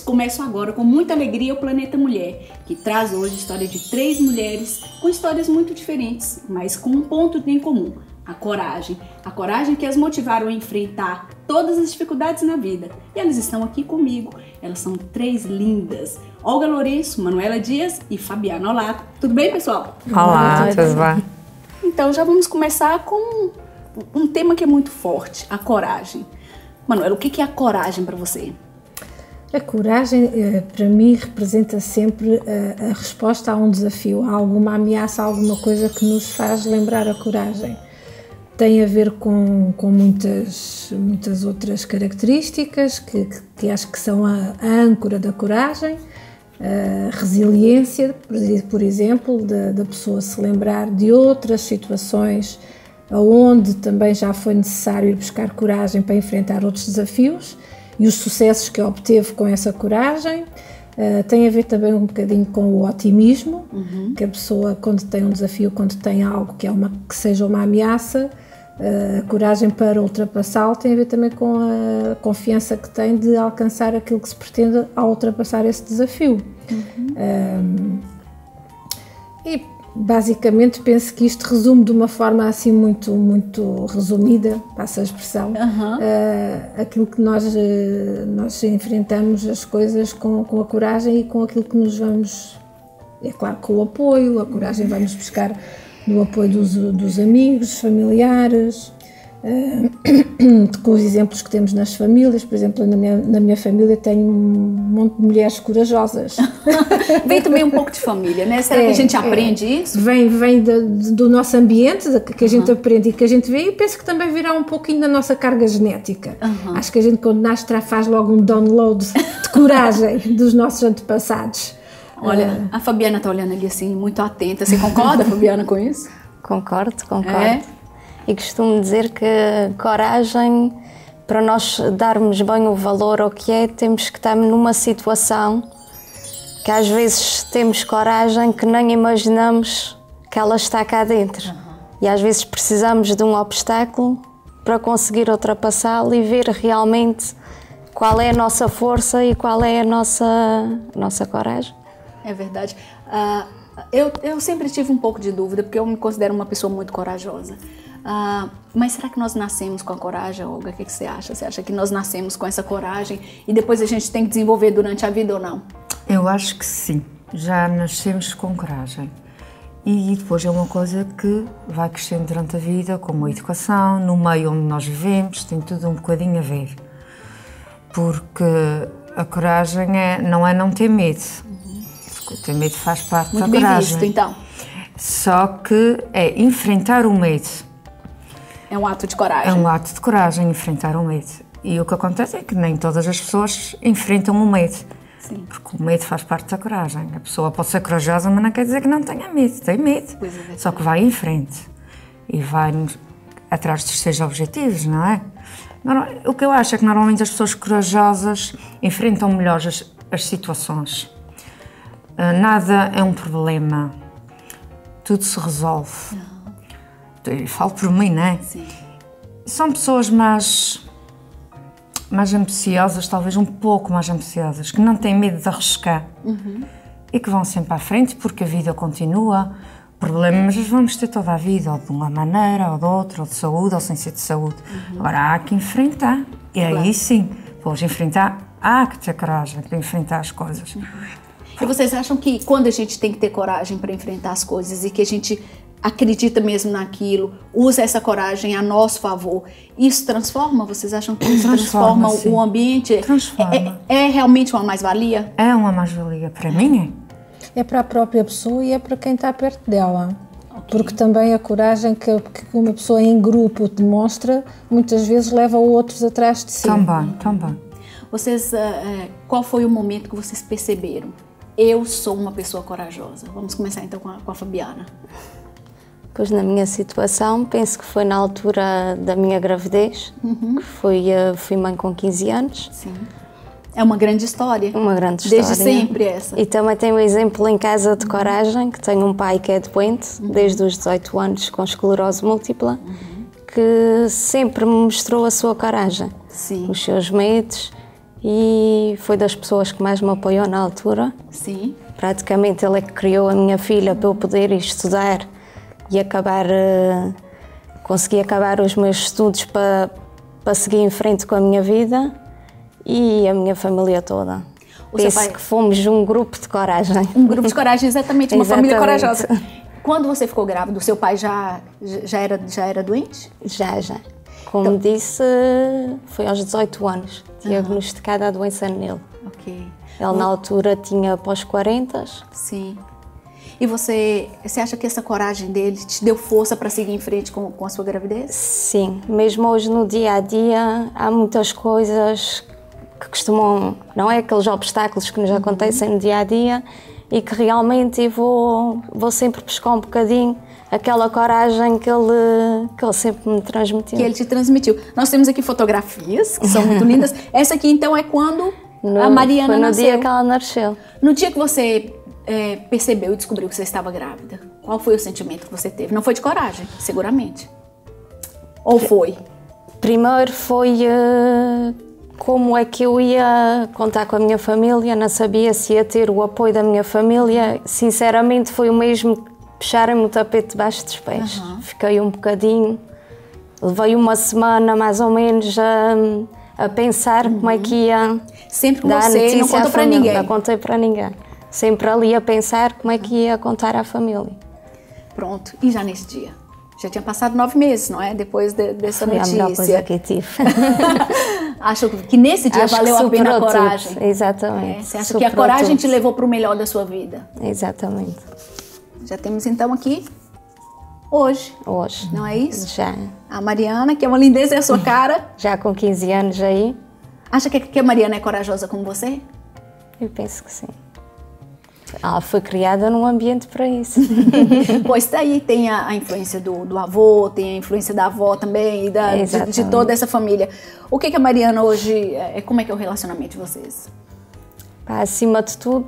começo agora com muita alegria o Planeta Mulher, que traz hoje a história de 3 mulheres com histórias muito diferentes, mas com um ponto em comum: a coragem. A coragem que as motivaram a enfrentar todas as dificuldades na vida. E elas estão aqui comigo. Elas são 3 lindas: Olga Lourenço, Manuela Dias e Fabiana Olato. Tudo bem, pessoal? Olá, tudo bem? Então já vamos começar com um tema que é muito forte: a coragem. Manuela, o que é a coragem para você? A coragem, para mim, representa sempre a resposta a um desafio, a alguma ameaça, a alguma coisa que nos faz lembrar a coragem. Tem a ver com muitas outras características que acho que são a âncora da coragem, a resiliência, por exemplo, da pessoa se lembrar de outras situações onde também já foi necessário ir buscar coragem para enfrentar outros desafios e os sucessos que obteve com essa coragem. Tem a ver também um bocadinho com o otimismo, que a pessoa, quando tem um desafio, quando tem algo que seja uma ameaça, a coragem para ultrapassá-lo tem a ver também com a confiança que tem de alcançar aquilo que se pretende ao ultrapassar esse desafio. E basicamente penso que isto resume de uma forma assim muito resumida, passa a expressão, aquilo que nós enfrentamos as coisas com a coragem e com aquilo que nos vamos, é claro, com o apoio. A coragem vamos buscar no apoio dos amigos, familiares, com os exemplos que temos nas famílias. Por exemplo, na minha família tenho um monte de mulheres corajosas. Vem também um pouco de família, né? Será que a gente aprende isso? Vem do nosso ambiente, que a gente aprende e que a gente vê, e penso que também virá um pouquinho da nossa carga genética. Acho que a gente, quando nasce, faz logo um download de coragem dos nossos antepassados. Olha, a Fabiana está olhando ali assim, muito atenta. Você concorda, Fabiana, com isso? Concordo. E costumo dizer que coragem, para nós darmos bem o valor ao que é, temos que estar numa situação que às vezes temos coragem que nem imaginamos que ela está cá dentro. E às vezes precisamos de um obstáculo para conseguir ultrapassá-lo e ver realmente qual é a nossa força e qual é a nossa coragem. É verdade. Eu sempre tive um pouco de dúvida, porque eu me considero uma pessoa muito corajosa. Mas será que nós nascemos com a coragem, Olga? O que você acha? Você acha que nós nascemos com essa coragem e depois a gente tem que desenvolver durante a vida ou não? Eu acho que sim. Já nascemos com coragem. E depois é uma coisa que vai crescendo durante a vida, como a educação, no meio onde nós vivemos, tem tudo um bocadinho a ver. Porque a coragem não ter medo. Ter medo faz parte da coragem. Muito bem visto, então. Só que é enfrentar o medo. É um ato de coragem. É um ato de coragem, enfrentar o medo. E o que acontece é que nem todas as pessoas enfrentam o medo. Sim. Porque o medo faz parte da coragem. A pessoa pode ser corajosa, mas não quer dizer que não tenha medo. Tem medo. Só que vai em frente. E vai atrás dos seus objetivos, não é? O que eu acho é que normalmente as pessoas corajosas enfrentam melhor as situações. Nada é um problema, tudo se resolve. Eu falo por mim, não é? Sim. São pessoas mais ambiciosas, talvez um pouco mais ambiciosas, que não têm medo de arriscar e que vão sempre à frente, porque a vida continua. Problemas vamos ter toda a vida, ou de uma maneira, ou de outra, ou de saúde, ou sem ser de saúde. Agora há que enfrentar, e aí sim, depois enfrentar, há que ter coragem para enfrentar as coisas. E vocês acham que quando a gente tem que ter coragem para enfrentar as coisas e que a gente acredita mesmo naquilo, usa essa coragem a nosso favor, isso transforma? Vocês acham que isso transforma o ambiente? Transforma. É realmente uma mais-valia? É uma mais-valia. Para mim é para a própria pessoa e é para quem está perto dela. Porque também a coragem que uma pessoa em grupo demonstra, muitas vezes leva outros atrás de si. Também. Vocês, qual foi o momento que vocês perceberam? Eu sou uma pessoa corajosa. Vamos começar então com a Fabiana. Pois, na minha situação, penso que foi na altura da minha gravidez, que fui mãe com 15 anos. Sim. É uma grande história. Uma grande história. Desde sempre essa. E também tenho um exemplo em casa de coragem, que tenho um pai que é doente, desde os 18 anos, com esclerose múltipla, que sempre me mostrou a sua coragem. Sim. Os seus medos, e foi das pessoas que mais me apoiou na altura. Sim. Praticamente ele é que criou a minha filha para eu poder ir estudar e conseguir acabar os meus estudos para seguir em frente com a minha vida, e a minha família toda. Penso que fomos um grupo de coragem. Um grupo de coragem, exatamente, uma família corajosa. Quando você ficou grávida, o seu pai já era doente? Já. Como disse, foi aos 18 anos, diagnosticada a doença nele. Ok. Ele na altura tinha após 40. Sim. E você acha que essa coragem dele te deu força para seguir em frente com a sua gravidez? Sim, mesmo hoje no dia a dia há muitas coisas que costumam, não é, aqueles obstáculos que nos acontecem no dia a dia, e que realmente vou sempre buscar um bocadinho aquela coragem que ele sempre me transmitiu. Que ele te transmitiu. Nós temos aqui fotografias que são muito lindas. Essa aqui então é quando a Mariana nasceu. Foi no dia que ela nasceu. No dia que você percebeu e descobriu que você estava grávida, qual foi o sentimento que você teve? Não foi de coragem, seguramente. Ou foi? Primeiro foi como é que eu ia contar com a minha família, não sabia se ia ter o apoio da minha família. Sinceramente foi o mesmo que puxarem-me o tapete debaixo dos pés. Fiquei um bocadinho, levei uma semana mais ou menos a pensar como é que ia. Sempre com você, não contou para ninguém? Não contei para ninguém. Sempre ali a pensar como é que ia contar à família. Pronto, e já nesse dia? Já tinha passado 9 meses, não é? Depois dessa notícia. Foi a melhor coisa que tive. Acho que nesse dia valeu a pena a coragem. Tudo. Exatamente. Você acha que a coragem te levou para o melhor da sua vida? Exatamente. Já temos então aqui hoje. Hoje. Não é isso? Já. A Mariana, que é uma lindeza, é a sua cara. Já com 15 anos aí. Acha que a Mariana é corajosa como você? Eu penso que sim. Ela foi criada num ambiente para isso. Pois daí tem a influência do avô, tem a influência da avó também, e de toda essa família. O que a Mariana hoje, como é que é o relacionamento de vocês? Acima de tudo,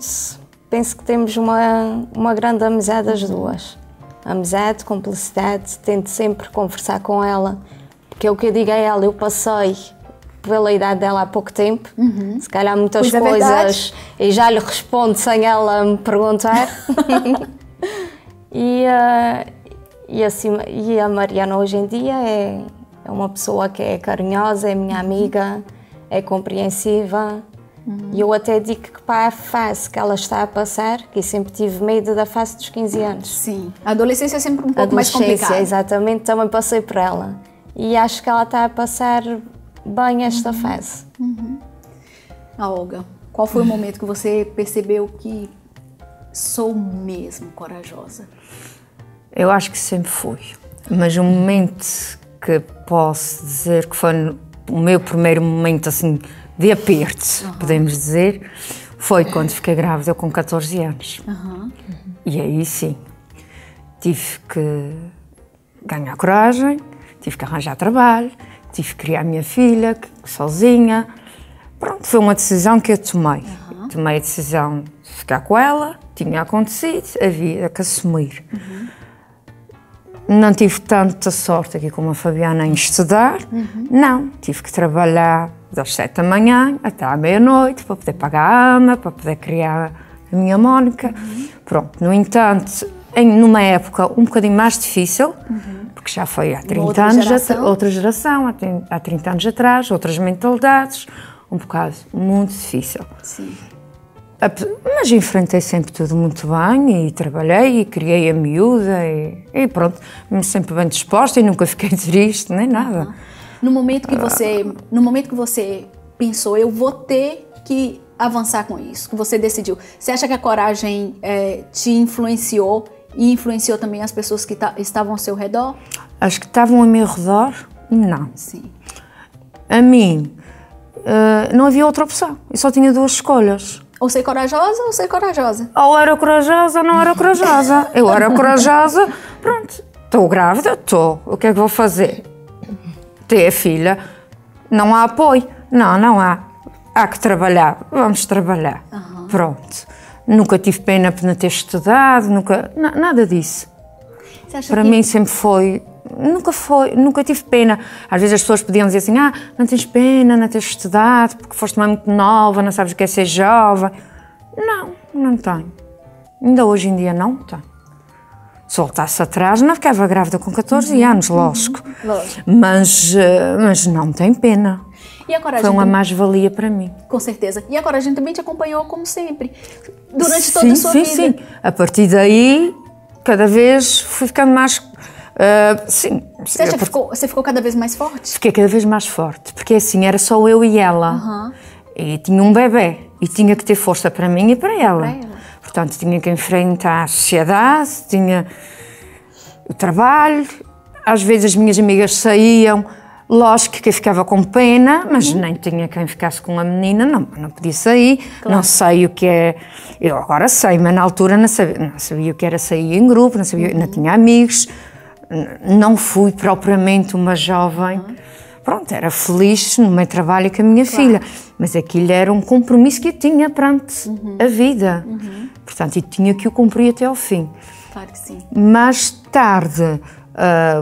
penso que temos uma grande amizade as duas. Amizade, cumplicidade, tento sempre conversar com ela, porque é o que eu digo a ela, eu passei pela idade dela há pouco tempo, se calhar muitas coisas e já lhe respondo sem ela me perguntar. e a Mariana hoje em dia é uma pessoa que é carinhosa, é minha amiga, é compreensiva. E eu até digo que para a fase que ela está a passar, que eu sempre tive medo da fase dos 15 anos. Sim, a adolescência é sempre um pouco mais complicada. Exatamente, também passei por ela. E acho que ela está a passar bem esta fase. Olga, qual foi o momento que você percebeu que sou mesmo corajosa? Eu acho que sempre fui, mas o momento que posso dizer que foi o meu primeiro momento assim de aperto, podemos dizer, foi quando fiquei grávida com 14 anos. E aí sim, tive que ganhar coragem, tive que arranjar trabalho, tive que criar a minha filha sozinha. Pronto, foi uma decisão que eu tomei. Tomei a decisão de ficar com ela, tinha acontecido, havia que assumir. Não tive tanta sorte aqui como a Fabiana em estudar, não. Tive que trabalhar das 7 da manhã até à meia-noite para poder pagar a ama, para poder criar a minha Mónica. Pronto, no entanto, numa época um bocadinho mais difícil, porque já foi há 30 anos, outra geração, há 30 anos atrás, outras mentalidades, um bocado muito difícil. Sim. Mas enfrentei sempre tudo muito bem e trabalhei e criei a miúda e pronto, sempre bem disposta e nunca fiquei triste, nem nada. No momento que você pensou, eu vou ter que avançar com isso, que você decidiu, você acha que a coragem te influenciou e influenciou também as pessoas que estavam ao seu redor? As que estavam ao meu redor, não. Sim. A mim, não havia outra opção, eu só tinha 2 escolhas. Ou ser corajosa ou ser corajosa. Ou era corajosa ou não era corajosa. Eu era corajosa, pronto, estou grávida, estou, o que é que vou fazer? Ter filha, não há apoio, não há. Há que trabalhar, vamos trabalhar. Pronto. Nunca tive pena por não ter estudado, nada disso. Para mim sempre foi nunca tive pena. Às vezes as pessoas podiam dizer assim, não tens pena, não tens estudado, porque foste muito nova, não sabes o que é ser jovem. Não tenho. Ainda hoje em dia não tenho. Se voltasse atrás, não ficava grávida com 14 anos, lógico. Mas não tem pena. E a coragem foi uma mais-valia para mim. Com certeza. E a coragem também te acompanhou como sempre, durante toda a sua vida. Sim. A partir daí, cada vez fui ficando mais... Você ficou cada vez mais forte? Fiquei cada vez mais forte, porque assim, era só eu e ela. E tinha um bebê, e tinha que ter força para mim e para ela. Portanto, tinha que enfrentar a sociedade, tinha o trabalho. Às vezes as minhas amigas saíam, lógico que eu ficava com pena, mas nem tinha quem ficasse com a menina, não podia sair. Claro. Não sei o que é... Eu agora sei, mas na altura não sabia o que era sair em grupo, não tinha amigos. Não fui propriamente uma jovem, pronto, era feliz no meu trabalho com a minha filha, mas aquilo era um compromisso que eu tinha perante a vida, portanto, e tinha que o cumprir até ao fim. Claro que sim. Mais tarde,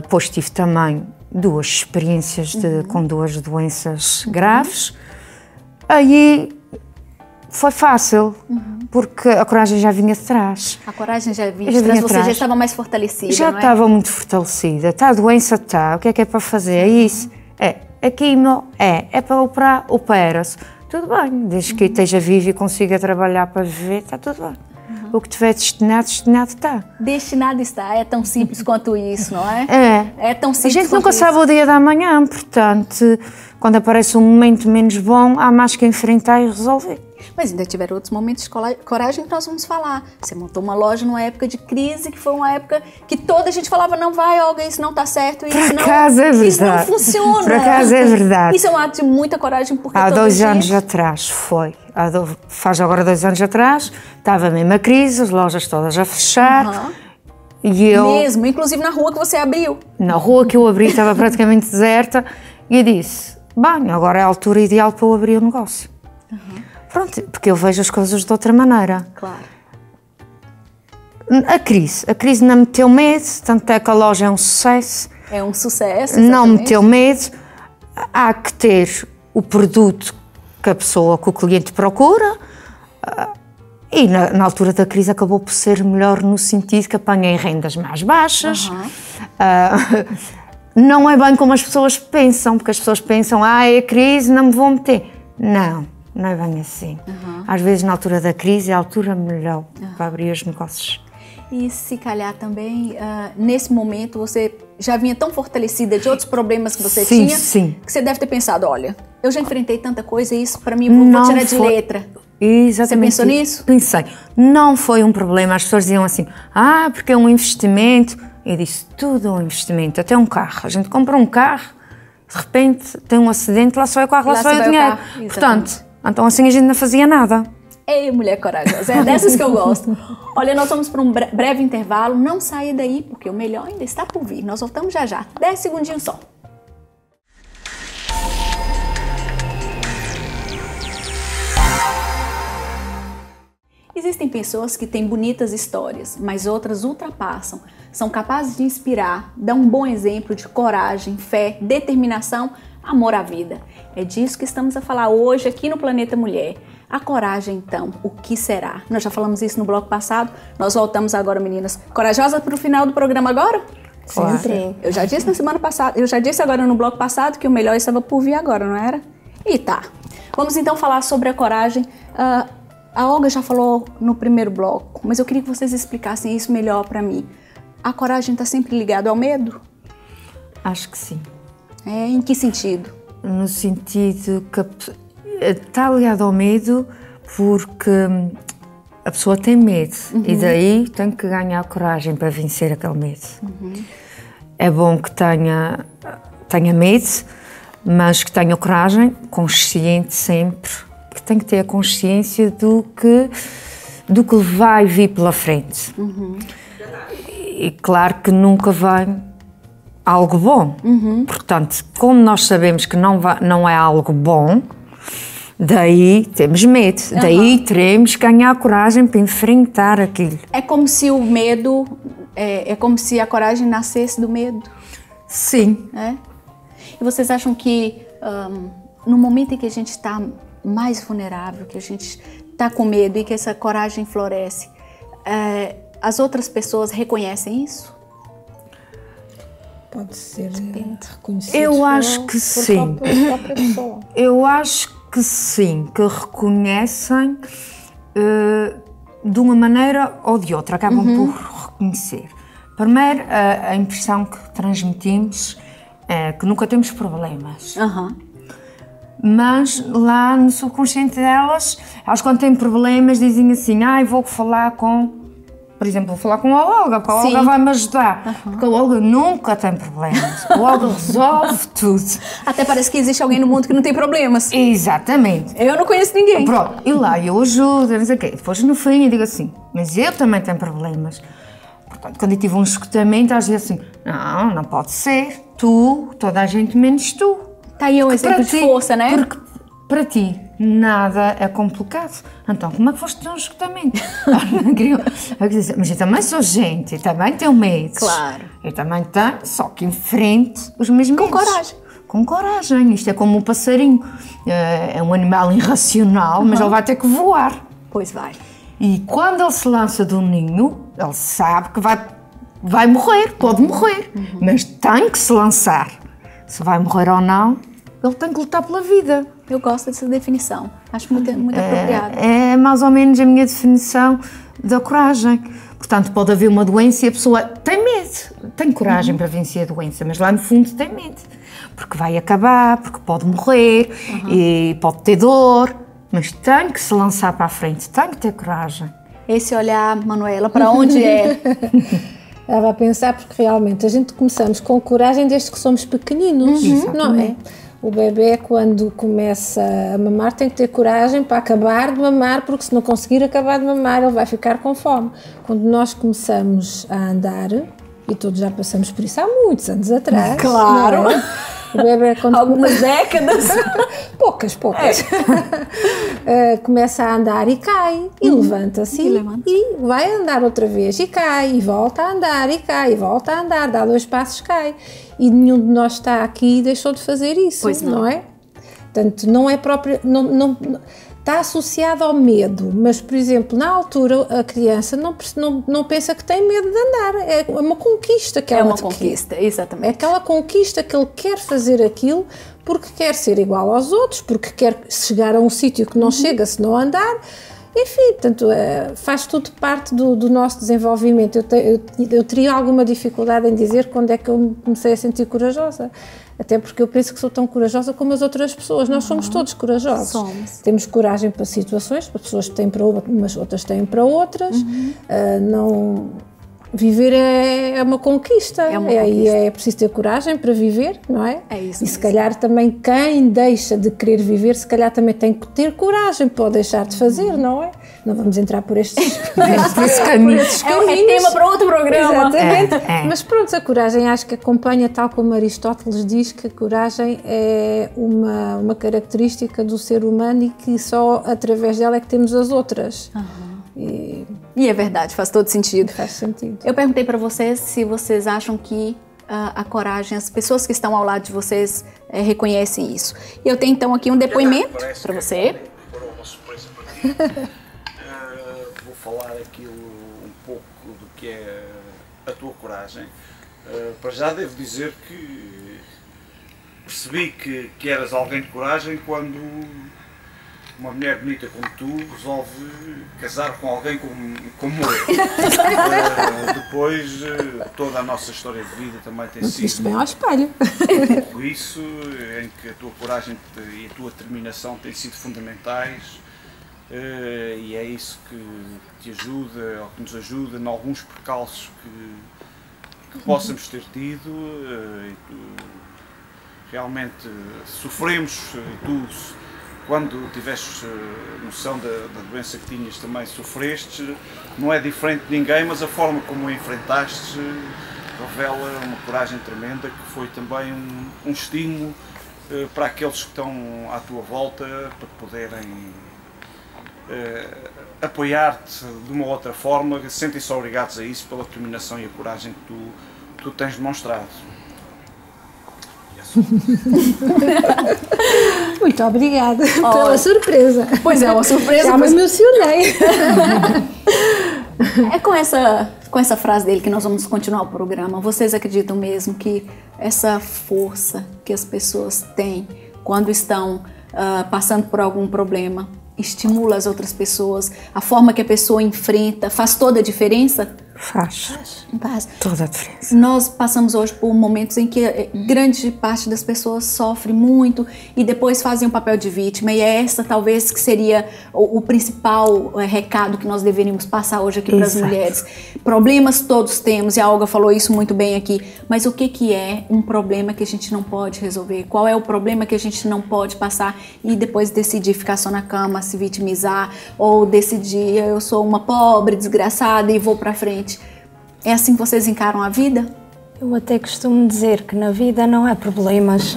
depois tive também 2 experiências com 2 doenças graves, aí foi fácil. Porque a coragem já vinha de trás. A coragem já vinha de trás, você já estava mais fortalecida, já não é? Estava muito fortalecida. Está a doença, está. O que é para fazer? É isso? É quimio? É para operar? Opera-se. Tudo bem, desde que esteja vivo e consiga trabalhar para viver, está tudo bem. O que tiver destinado está. Destinado está, é tão simples quanto isso, não é? É tão simples. A gente nunca sabe o dia da manhã, portanto, quando aparece um momento menos bom, há mais que enfrentar e resolver. Mas ainda tiveram outros momentos de coragem que nós vamos falar. Você montou uma loja numa época de crise, que foi uma época que toda a gente falava, não vai, Olga, isso não está certo, isso não funciona. Por acaso é verdade. Isso é um ato de muita coragem, porque há 2 anos atrás foi. Faz agora 2 anos atrás, estava mesmo a crise, as lojas todas a fechar. E eu... Mesmo, inclusive na rua que você abriu. Na rua que eu abri estava praticamente deserta. E eu disse, bem, agora é a altura ideal para eu abrir o negócio. Pronto, porque eu vejo as coisas de outra maneira. Claro. A crise não me meteu medo, tanto é que a loja é um sucesso. É um sucesso, exatamente. Não me meteu medo. Há que ter o produto que o cliente procura. E na altura da crise acabou por ser melhor no sentido que apanhei rendas mais baixas. Não é bem como as pessoas pensam, porque as pessoas pensam, é crise, não me vou meter. Não é bem assim. Às vezes, na altura da crise, é a altura melhor para abrir os negócios. E se calhar também, nesse momento, você já vinha tão fortalecida de outros problemas que você tinha, que você deve ter pensado, olha, eu já enfrentei tanta coisa e isso para mim vou tirar de letra. Exatamente. Você pensou nisso? Pensei. Não foi um problema. As pessoas diziam assim, porque é um investimento. Eu disse, tudo é um investimento, até um carro. A gente compra um carro, de repente tem um acidente, lá só vai o carro, lá só vai o dinheiro. Portanto, então assim a gente não fazia nada. Ei, mulher corajosa, é dessas que eu gosto. Olha, nós vamos para um breve intervalo, não saia daí, porque o melhor ainda está por vir. Nós voltamos já. 10 segundinhos só. Existem pessoas que têm bonitas histórias, mas outras ultrapassam. São capazes de inspirar, dar um bom exemplo de coragem, fé, determinação, amor à vida. É disso que estamos a falar hoje aqui no Planeta Mulher. A coragem, então, o que será? Nós já falamos isso no bloco passado, nós voltamos agora, meninas. Corajosas para o final do programa agora? Sempre. Eu já disse na semana passada, eu já disse agora no bloco passado que o melhor estava por vir agora, não era? E tá. Vamos então falar sobre a coragem. A Olga já falou no primeiro bloco, mas eu queria que vocês explicassem isso melhor para mim. A coragem está sempre ligada ao medo? Acho que sim. Em que sentido? No sentido que está ligado ao medo porque a pessoa tem medo e daí tem que ganhar coragem para vencer aquele medo. É bom que tenha medo, mas que tenha coragem, consciente sempre, que tem que ter a consciência do que vai vir pela frente. E claro que nunca vem algo bom. Portanto, como nós sabemos que não é algo bom, daí temos medo, daí teremos que ganhar coragem para enfrentar aquilo. É como se o medo, é como se a coragem nascesse do medo. Sim. É? E vocês acham que no momento em que a gente está mais vulnerável, que a gente está com medo e que essa coragem floresce, as outras pessoas reconhecem isso? Pode ser reconhecido. Eu acho que sim. Eu acho que sim, que reconhecem de uma maneira ou de outra, acabam por reconhecer. Primeiro, a impressão que transmitimos é que nunca temos problemas. Mas lá no subconsciente delas, elas quando têm problemas dizem assim, vou falar com... Por exemplo, vou falar com a Olga, porque a Olga vai me ajudar. Porque a Olga nunca tem problemas. A Olga resolve tudo. Até parece que existe alguém no mundo que não tem problemas. Exatamente. Eu não conheço ninguém. Pronto, e lá eu ajudo, não sei o quê. Depois no fim eu digo assim, mas eu também tenho problemas. Portanto, quando eu tive um escutamento, elas dizem assim, não pode ser. Tu, toda a gente menos tu. Está aí um exemplo de força, né? Porque para ti nada é complicado. Então, como é que foste ter um esgotamento? Mas eu também sou gente, eu também tenho medo. Claro. Eu também tenho, só que enfrente os meus medos. Com coragem. Com coragem. Isto é como um passarinho. É um animal irracional, mas ele vai ter que voar. Pois vai. E quando ele se lança do ninho, ele sabe que vai morrer, pode morrer, mas tem que se lançar. Se vai morrer ou não, ele tem que lutar pela vida. Eu gosto dessa definição, acho muito apropriada. É mais ou menos a minha definição da coragem. Portanto, pode haver uma doença e a pessoa tem medo, tem coragem para vencer a doença, mas lá no fundo tem medo. Porque vai acabar, porque pode morrer, e pode ter dor, mas tem que se lançar para a frente, tem que ter coragem. Esse olhar, Manuela, para onde é? Estava a pensar porque realmente a gente começamos com coragem desde que somos pequeninos, não é? O bebê, quando começa a mamar, tem que ter coragem para acabar de mamar, porque se não conseguir acabar de mamar, ele vai ficar com fome. Quando nós começamos a andar, e todos já passamos por isso há muitos anos atrás. Claro! Não é? O bebê, quando algumas décadas. poucas. Começa a andar e cai, e levanta-se e vai andar outra vez, e cai, e volta a andar, e cai, e volta a andar, dá 2 passos, cai. E nenhum de nós está aqui e deixou de fazer isso, pois não é? Portanto, não é próprio... Não, está associado ao medo, mas, por exemplo, na altura a criança não pensa que tem medo de andar, é uma conquista que ela conquista, exatamente. É aquela conquista que ele quer fazer aquilo porque quer ser igual aos outros, porque quer chegar a um sítio que não chega se não andar. Enfim, portanto, faz tudo parte do nosso desenvolvimento. Eu teria alguma dificuldade em dizer quando é que eu me comecei a sentir corajosa. Até porque eu penso que sou tão corajosa como as outras pessoas. Nós somos todos corajosos. Somos. Temos coragem para situações, para pessoas que têm para umas, outras têm para outras. Viver é uma conquista. É preciso ter coragem para viver, não é? É isso. E se calhar também quem deixa de querer viver, se calhar também tem que ter coragem para deixar de fazer, não é? Não vamos entrar por estes caminhos. É tema para outro programa. Exatamente. Mas pronto, a coragem acho que acompanha, tal como Aristóteles diz, que a coragem é uma característica do ser humano e que só através dela é que temos as outras. E é verdade, faz todo sentido. Faz sentido. Eu perguntei para vocês se vocês acham que a coragem, as pessoas que estão ao lado de vocês reconhecem isso. E eu tenho então aqui um depoimento para você. Para uma surpresa para mim. Vou falar aqui um pouco do que é a tua coragem. Para já devo dizer que percebi que eras alguém de coragem quando uma mulher bonita como tu resolve casar com alguém como eu. Depois, toda a nossa história de vida também tem sido... Isto bem ao espelho. Isso, em que a tua coragem e a tua determinação têm sido fundamentais, e é isso que te ajuda, ou que nos ajuda em alguns percalços que possamos ter tido. Realmente sofremos, e tu, quando tiveste noção da doença que tinhas, também sofreste. Não é diferente de ninguém, mas a forma como a enfrentaste revela uma coragem tremenda, que foi também um estímulo para aqueles que estão à tua volta, para poderem apoiar-te de uma outra forma. Sentem-se obrigados a isso pela determinação e a coragem que tu tens demonstrado. Muito obrigada pela surpresa. Pois é, uma surpresa. Já me emocionei. É com essa frase dele que nós vamos continuar o programa. Vocês acreditam mesmo que essa força que as pessoas têm quando estão passando por algum problema estimula as outras pessoas? A forma que a pessoa enfrenta faz toda a diferença? Faz. Toda a diferença. Nós passamos hoje por momentos em que grande parte das pessoas sofre muito e depois fazem o papel de vítima, e é essa talvez que seria o principal recado que nós deveríamos passar hoje aqui para as mulheres. Problemas todos temos, e a Olga falou isso muito bem aqui, mas o que é um problema que a gente não pode resolver? Qual é o problema que a gente não pode passar e depois decidir ficar só na cama, se vitimizar, ou decidir eu sou uma pobre, desgraçada e vou para frente? É assim que vocês encaram a vida? Eu até costumo dizer que na vida não há problemas.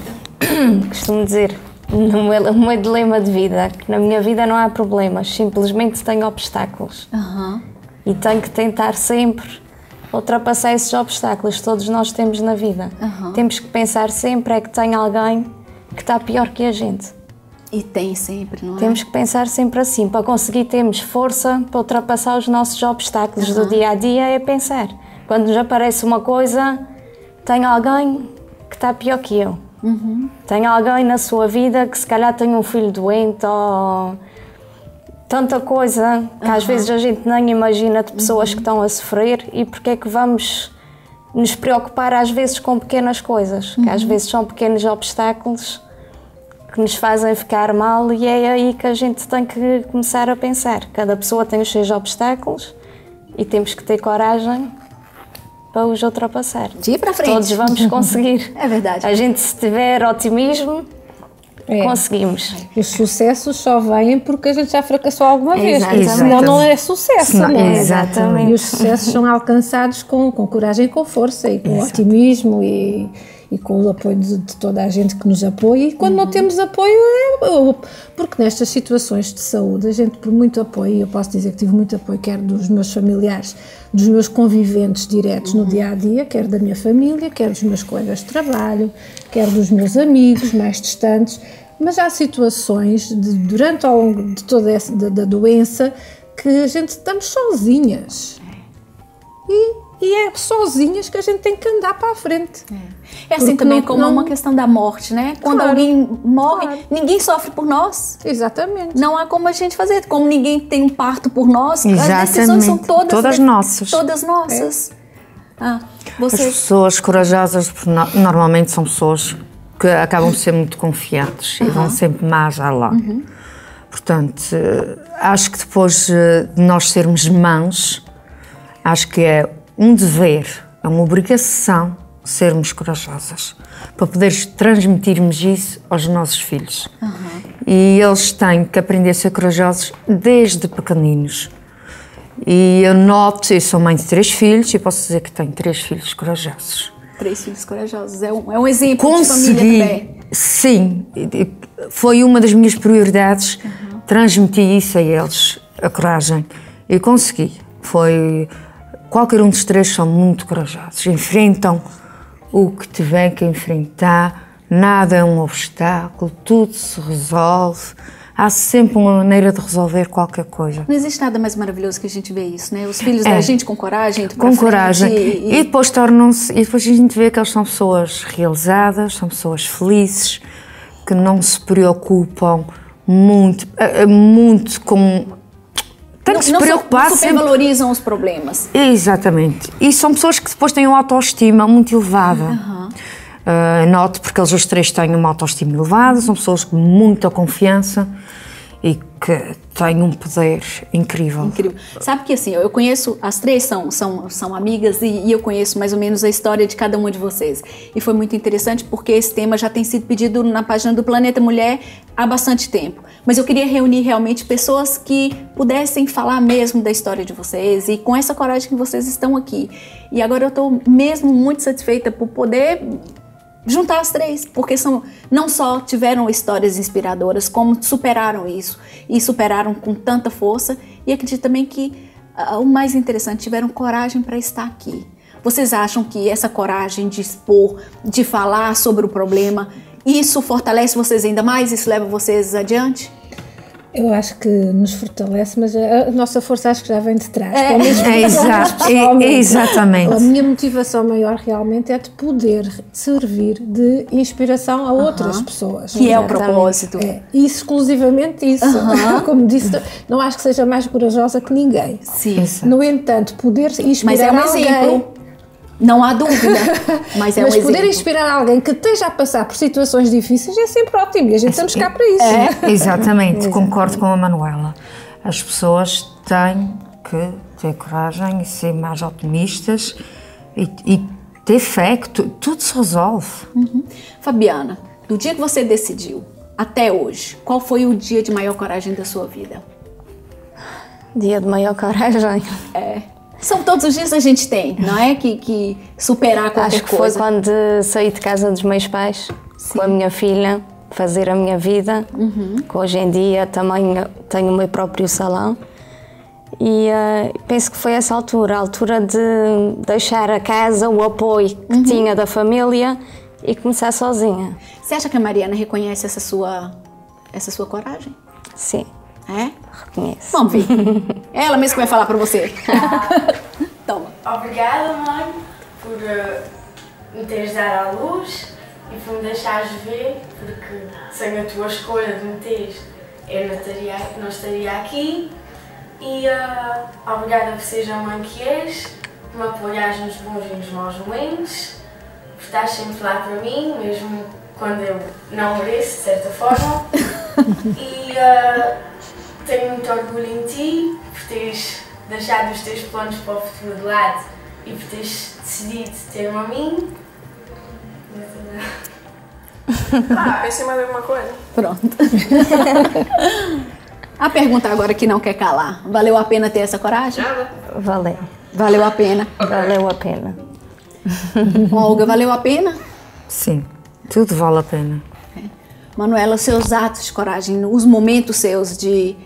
Costumo dizer, no meu dilema de vida, que na minha vida não há problemas, simplesmente tenho obstáculos. E tenho que tentar sempre ultrapassar esses obstáculos, todos nós temos na vida. Temos que pensar sempre que tem alguém que está pior que a gente. E tem sempre, não é? Temos que pensar sempre assim, para conseguir termos força para ultrapassar os nossos obstáculos do dia a dia, é pensar. Quando nos aparece uma coisa, tem alguém que está pior que eu. Tem alguém na sua vida que se calhar tem um filho doente ou tanta coisa que às vezes a gente nem imagina de pessoas que estão a sofrer, e porque é que vamos nos preocupar às vezes com pequenas coisas, que às vezes são pequenos obstáculos que nos fazem ficar mal, e é aí que a gente tem que começar a pensar. Cada pessoa tem os seus obstáculos e temos que ter coragem para os ultrapassar. De ir para frente. Todos vamos conseguir. É verdade. A gente, se tiver otimismo, conseguimos. Os sucessos só vêm porque a gente já fracassou alguma vez, senão não é sucesso. Senão, não é? Exatamente. E os sucessos são alcançados com coragem e com força, e com otimismo e com o apoio de toda a gente que nos apoia. E quando não temos apoio, porque nestas situações de saúde, a gente, por muito apoio, eu posso dizer que tive muito apoio, quer dos meus familiares, dos meus conviventes diretos no dia-a-dia, quer da minha família, quer dos meus colegas de trabalho, quer dos meus amigos mais distantes, mas há situações, durante ao longo de toda essa da doença, que a gente estamos sozinhas. E é sozinhas que a gente tem que andar para a frente. É assim também como uma questão da morte, né? Quando alguém morre, ninguém sofre por nós. Exatamente. Não há como a gente fazer. Como ninguém tem um parto por nós, Exatamente. as decisões são todas nossas. Todas nossas. As pessoas corajosas normalmente são pessoas que acabam por ser muito confiantes e vão sempre mais lá. Portanto, acho que depois de nós sermos mães, acho que é um dever, é uma obrigação sermos corajosas, para poder transmitirmos isso aos nossos filhos. E eles têm que aprender a ser corajosos desde pequeninos. E eu noto, eu sou mãe de 3 filhos e posso dizer que tenho 3 filhos corajosos. 3 filhos corajosos, é um exemplo de família também. Sim, foi uma das minhas prioridades, transmitir isso a eles, a coragem, e consegui. Qualquer um dos 3 são muito corajosos, enfrentam o que tiver que enfrentar, nada é um obstáculo, tudo se resolve, há sempre uma maneira de resolver qualquer coisa. Não existe nada mais maravilhoso que a gente vê isso, né? Os filhos da gente com coragem, com coragem, e depois tornam-se, e depois a gente vê que eles são pessoas realizadas, são pessoas felizes, que não se preocupam muito com... Tem que se preocupar não supervalorizam os problemas. Exatamente. E são pessoas que depois têm uma autoestima muito elevada. Noto, porque eles os 3 têm uma autoestima elevada, são pessoas com muita confiança e que têm um poder incrível. Incrível. Sabe que assim, eu conheço, as 3 são amigas e eu conheço mais ou menos a história de cada uma de vocês. E foi muito interessante porque esse tema já tem sido pedido na página do Planeta Mulher há bastante tempo. Mas eu queria reunir realmente pessoas que pudessem falar mesmo da história de vocês e com essa coragem que vocês estão aqui. E agora eu estou mesmo muito satisfeita por poder juntar as 3, porque não só tiveram histórias inspiradoras, como superaram isso e superaram com tanta força. E acredito também que o mais interessante, tiveram coragem para estar aqui. Vocês acham que essa coragem de expor, de falar sobre o problema, isso fortalece vocês ainda mais? Isso leva vocês adiante? Eu acho que nos fortalece, mas a nossa força acho que já vem de trás. Exatamente. A minha motivação maior realmente é de poder servir de inspiração a outras pessoas. Que é o propósito. É, exclusivamente isso. Como disse, não acho que seja mais corajosa que ninguém. Sim. No entanto, poder inspirar mas é um alguém... exemplo. Não há dúvida, mas é um exemplo. Mas poder inspirar alguém que esteja a passar por situações difíceis é sempre ótimo e a gente estamos cá para isso. Exatamente, concordo com a Manuela. As pessoas têm que ter coragem e ser mais otimistas e ter fé que tudo se resolve. Fabiana, do dia que você decidiu até hoje, qual foi o dia de maior coragem da sua vida? Dia de maior coragem? São todos os dias a gente tem, não é? Que superar qualquer Acho que coisa. foi quando saí de casa dos meus pais, com a minha filha, fazer a minha vida, que hoje em dia também tenho o meu próprio salão. E penso que foi essa altura, a altura de deixar a casa, o apoio que tinha da família e começar sozinha. Você acha que a Mariana reconhece essa sua coragem? Sim. É? Reconheço. Vamos ver. É ela mesma que vai falar para você. Toma. Obrigada, mãe, por me teres dado à luz e por me deixares ver, porque sem a tua escolha de me teres, eu não estaria aqui. E obrigada por seres a mãe que és, por me apoiares nos bons e nos maus momentos, por estás sempre lá para mim, mesmo quando eu não mereço, de certa forma. E tenho muito orgulho em ti, por teres deixado os teus planos para o futuro de lado e por teres decidido ter-me a mim. Pensei mais alguma coisa? Pronto. A pergunta agora que não quer calar. Valeu a pena ter essa coragem? Valeu. Valeu a pena. Valeu a pena. Olga, valeu a pena? Sim, tudo vale a pena. Manuela, seus atos de coragem, os momentos seus de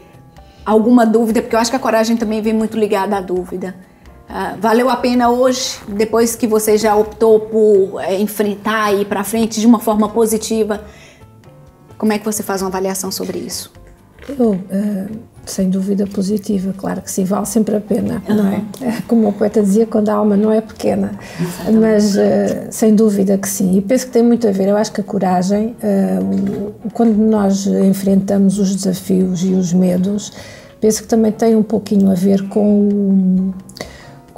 alguma dúvida, porque eu acho que a coragem também vem muito ligada à dúvida. Valeu a pena hoje, depois que você já optou por enfrentar e ir para frente de uma forma positiva? Como é que você faz uma avaliação sobre isso? Eu, sem dúvida positiva, claro que sim, vale sempre a pena, não é? Como o poeta dizia, quando a alma não é pequena. Mas sem dúvida que sim, e penso que tem muito a ver. Eu acho que a coragem, quando nós enfrentamos os desafios e os medos, penso que também tem um pouquinho a ver com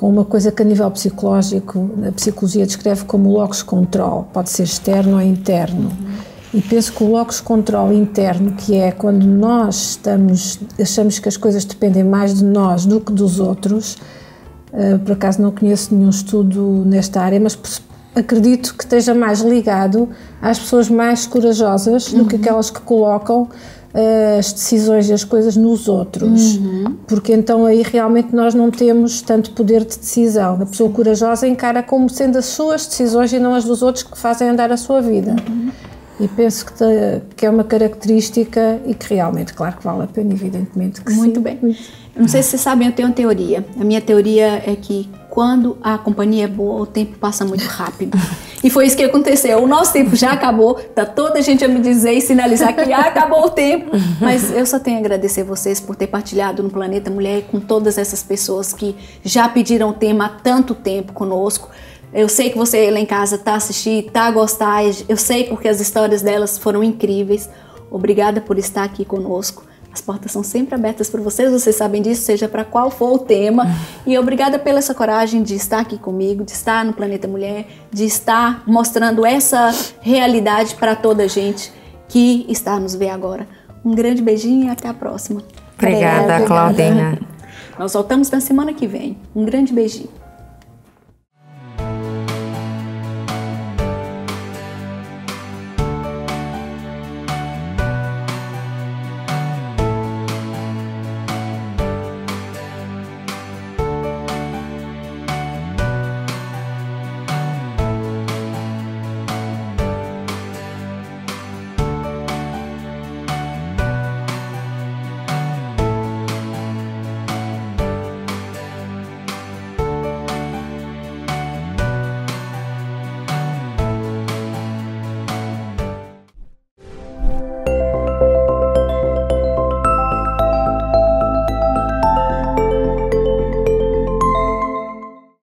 uma coisa que a nível psicológico, a psicologia descreve como locus control, pode ser externo ou interno. E penso que o locus control interno, que é quando nós achamos que as coisas dependem mais de nós do que dos outros, por acaso não conheço nenhum estudo nesta área, mas acredito que esteja mais ligado às pessoas mais corajosas do que aquelas que colocam as decisões e as coisas nos outros, porque então aí realmente nós não temos tanto poder de decisão. A pessoa corajosa encara como sendo as suas decisões e não as dos outros que fazem andar a sua vida. E penso que é uma característica e que realmente, claro que vale a pena, evidentemente que Muito sim. bem. Eu não sei se vocês sabem, eu tenho uma teoria. A minha teoria é que quando a companhia é boa, o tempo passa muito rápido. E foi isso que aconteceu. O nosso tempo já acabou, tá toda a gente a me dizer e sinalizar que acabou o tempo. Mas eu só tenho a agradecer vocês por ter partilhado no Planeta Mulher com todas essas pessoas que já pediram o tema há tanto tempo conosco. Eu sei que você lá em casa está assistindo, está a gostar, eu sei porque as histórias delas foram incríveis. Obrigada por estar aqui conosco. As portas são sempre abertas para vocês sabem disso, seja para qual for o tema. E obrigada pela essa coragem de estar aqui comigo, de estar no Planeta Mulher, de estar mostrando essa realidade para toda a gente que está a nos ver agora. Um grande beijinho e até a próxima. Obrigada, Claudinha. Nós voltamos na semana que vem. Um grande beijinho.